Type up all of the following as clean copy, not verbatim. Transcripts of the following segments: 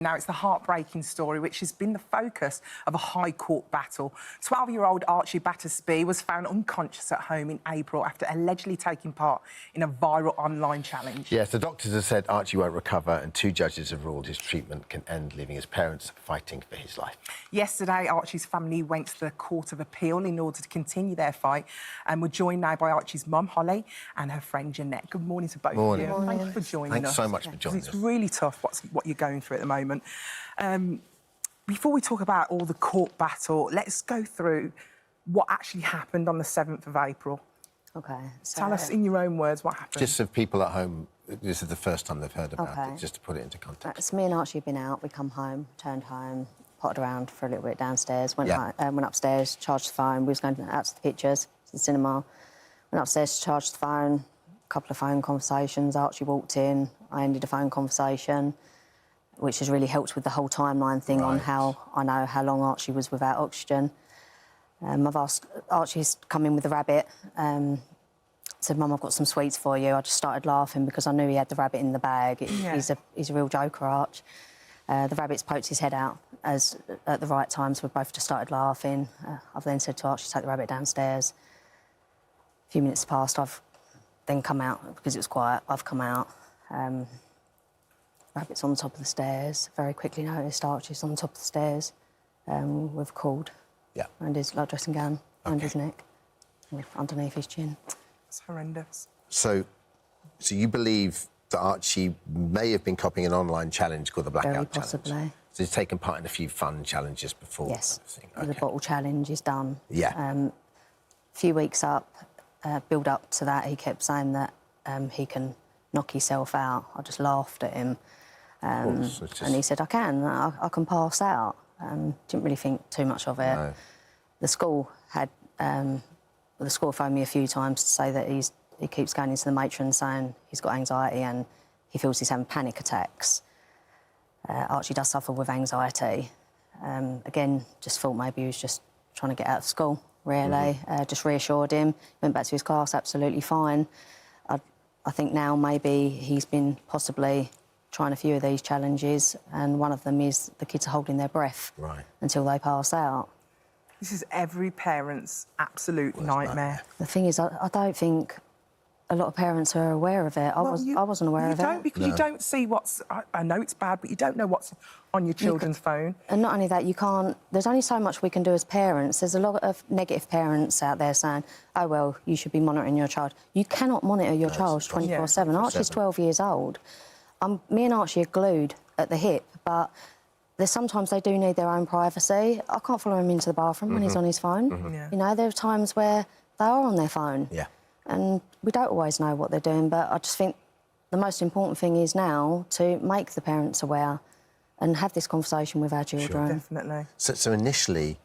Now, it's the heartbreaking story which has been the focus of a High Court battle. 12-year-old Archie Battersbee was found unconscious at home in April after allegedly taking part in a viral online challenge. Yes, the doctors have said Archie won't recover and 2 judges have ruled his treatment can end, leaving his parents fighting for his life. Yesterday, Archie's family went to the Court of Appeal in order to continue their fight, and we're joined now by Archie's mum, Hollie, and her friend, Jeanette. Good morning to both of you. Thank you for joining us. Thanks so much for joining us. It's really tough what you're going through at the moment. Before we talk about all the court battle, let's go through what actually happened on the 7th of April. OK. So... Tell us in your own words what happened. Just so people at home, this is the first time they've heard about it, just to put it into context. So me and Archie had been out, we come home, turned home, potted around for a little bit downstairs, went upstairs, charged the phone. We was going out to the pictures, to the cinema. Went upstairs to charge the phone, a couple of phone conversations. Archie walked in, I ended a phone conversation, which has really helped with the whole timeline thing on how I know how long Archie was without oxygen. I've asked Archie's come in with the rabbit, said, "Mum, I've got some sweets for you." I just started laughing because I knew he had the rabbit in the bag. He's a real joker, Arch. The rabbit's poked his head out at the right time, so we both just started laughing. I've then said to Archie, "Take the rabbit downstairs." A few minutes passed, I've then come out because it was quiet. I've come out. Rabbit's on the top of the stairs. Very quickly noticed Archie's on the top of the stairs. We've called. Yeah. And his dressing gown around his neck, underneath his chin. It's horrendous. So you believe that Archie may have been copying an online challenge called the Blackout Very possibly. Challenge? So he's taken part in a few fun challenges before? Yes. Kind of The bottle challenge is done. Yeah. A few weeks up, build up to that, he kept saying that he can knock himself out. I just laughed at him. And he said, I can pass out. Didn't really think too much of it. No. The school had... the school phoned me a few times to say that he keeps going into the matron saying he's got anxiety and he feels he's having panic attacks. Archie does suffer with anxiety. Again, just thought maybe he was just trying to get out of school, really. Just reassured him. Went back to his class, absolutely fine. I think now maybe he's been possibly trying a few of these challenges, and one of them is the kids are holding their breath until they pass out. This is every parent's absolute nightmare. The thing is, I don't think a lot of parents are aware of it. I wasn't aware of it. You don't, because you don't see what's... I know it's bad, but you don't know what's on your children's phone. And not only that, you can't... There's only so much we can do as parents. There's a lot of negative parents out there saying, oh, well, you should be monitoring your child. You cannot monitor your child 24/7. Archie's 12 years old. Me and Archie are glued at the hip, but sometimes they do need their own privacy. I can't follow him into the bathroom when he's on his phone. You know, there are times where they are on their phone. And we don't always know what they're doing, but I just think the most important thing is now to make the parents aware and have this conversation with our children. Sure, definitely. So initially,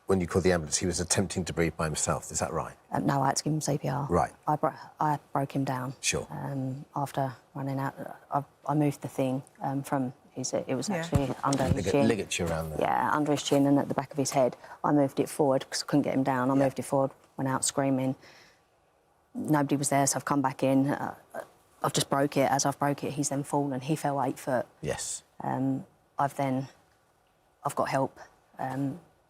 when you called the ambulance, he was attempting to breathe by himself, is that right? No, I had to give him CPR. Right. I broke him down. Sure. After running out, I moved the thing from... It was actually under his chin. Ligature around there. Yeah, under his chin and at the back of his head. I moved it forward because I couldn't get him down. I moved it forward, went out screaming. Nobody was there, so I've come back in. I've just broke it. As I've broke it, he's then fallen. He fell 8 foot. Yes. I've got help,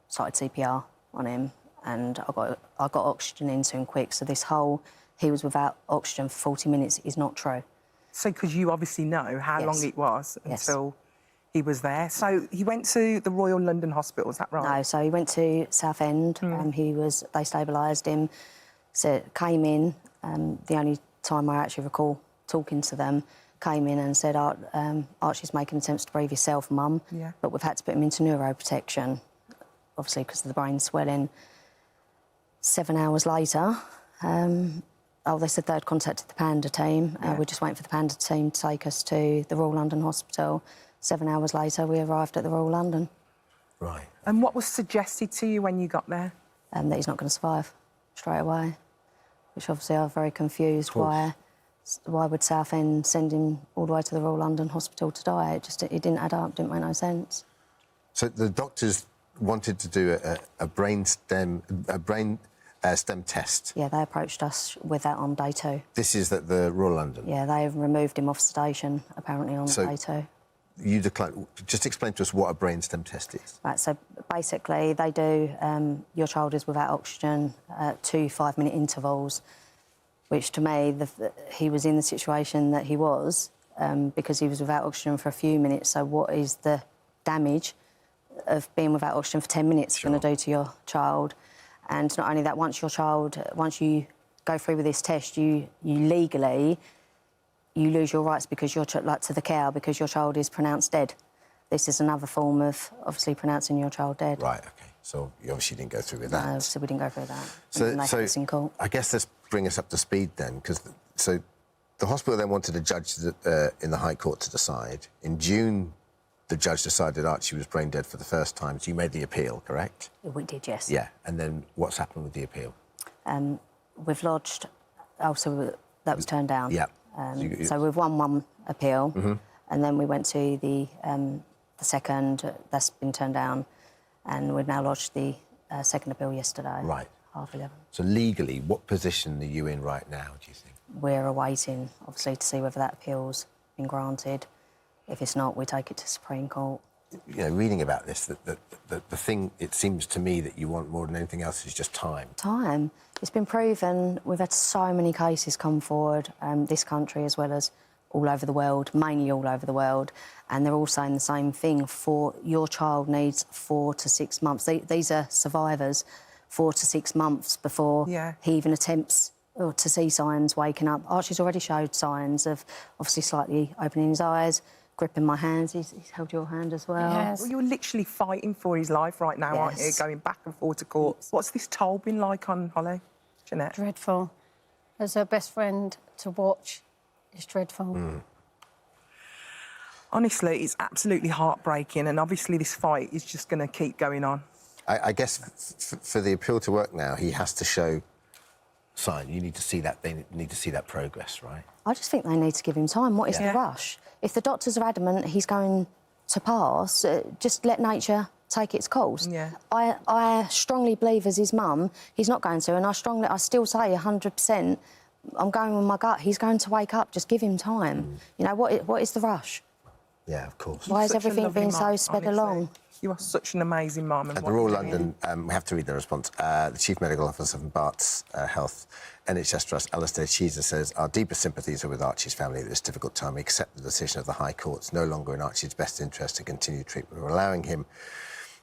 started CPR on him, and I got oxygen into him quick. So this whole he was without oxygen for 40 minutes is not true. So, because you obviously know how long it was until he was there. So, he went to the Royal London Hospital, is that right? No, so he went to Southend. They stabilised him, came in. The only time I actually recall talking to them, came in and said, Archie's making attempts to breathe himself, Mum, but we've had to put him into neuroprotection, obviously because of the brain swelling. 7 hours later... they said they'd contacted the Panda team. We're just waiting for the Panda team to take us to the Royal London Hospital. 7 hours later, we arrived at the Royal London. Right. And what was suggested to you when you got there? That he's not going to survive straight away, which obviously I was very confused. Why would Southend send him all the way to the Royal London Hospital to die? It didn't add up, didn't make no sense. So the doctors wanted to do a brainstem test. Yeah, they approached us with that on day 2. This is at the Royal London? Yeah, they removed him off sedation, apparently, on day 2. you declined. Just explain to us what a brainstem test is. Right, so basically they do, your child is without oxygen at 2 5-minute intervals, which to me, he was in the situation that he was because he was without oxygen for a few minutes. So what is the damage of being without oxygen for 10 minutes going to do to your child? And not only that, once you go through with this test, you legally, you lose your rights because to the care because your child is pronounced dead. This is another form of obviously pronouncing your child dead. Right. Okay. So you obviously didn't go through with that. No, so we didn't go through that. So in court. I guess let's bring us up to speed then, because the hospital then wanted a judge in the High Court to decide. In June, the judge decided Archie was brain dead for the first time. So you made the appeal, correct? We did, yes. Yeah. And then what's happened with the appeal? We've lodged. So that was turned down. Yeah. So we've won one appeal, and then we went to the second. That's been turned down, and we've now lodged the second appeal yesterday. Right. 11:30. So legally, what position are you in right now, do you think? We're awaiting, obviously, to see whether that appeal's been granted. If it's not, we take it to Supreme Court. You know, reading about this, the thing, it seems to me that you want more than anything else is just time. Time. It's been proven. We've had so many cases come forward, this country as well as all over the world, mainly all over the world, and they're all saying the same thing. Your child needs 4 to 6 months. These are survivors, 4 to 6 months before he even attempts to see signs waking up. Archie's already showed signs of obviously slightly opening his eyes, gripping my hands. He's held your hand as well. Yes. Well, you're literally fighting for his life right now, aren't you? Going back and forth to court. What's this toll been like on Hollie, Jeanette? Dreadful. As her best friend to watch, it's dreadful. Honestly, it's absolutely heartbreaking, and obviously this fight is just going to keep going on. I guess for the appeal to work now, he has to show sign. You need to see that. They need to see that progress, right? I just think they need to give him time. What is the rush? If the doctors are adamant he's going to pass, just let nature take its course. Yeah. I strongly believe as his mum, he's not going to, and I still say 100%, I'm going with my gut, he's going to wake up, just give him time. You know, what is the rush? Yeah, of course. Why is Such a everything lovely being mum, so sped honestly. along? You are such an amazing mum. At the Royal London, we have to read the response. The Chief Medical Officer from Bart's Health NHS Trust, Alison says, our deepest sympathies are with Archie's family at this difficult time. We accept the decision of the High Court. It's no longer in Archie's best interest to continue treatment. We're allowing him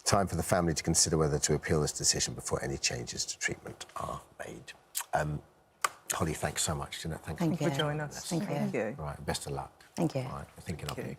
time for the family to consider whether to appeal this decision before any changes to treatment are made. Hollie, thanks so much. Thank you for joining us. Thank you. Right, best of luck. Thank you. Right, we're thinking of you.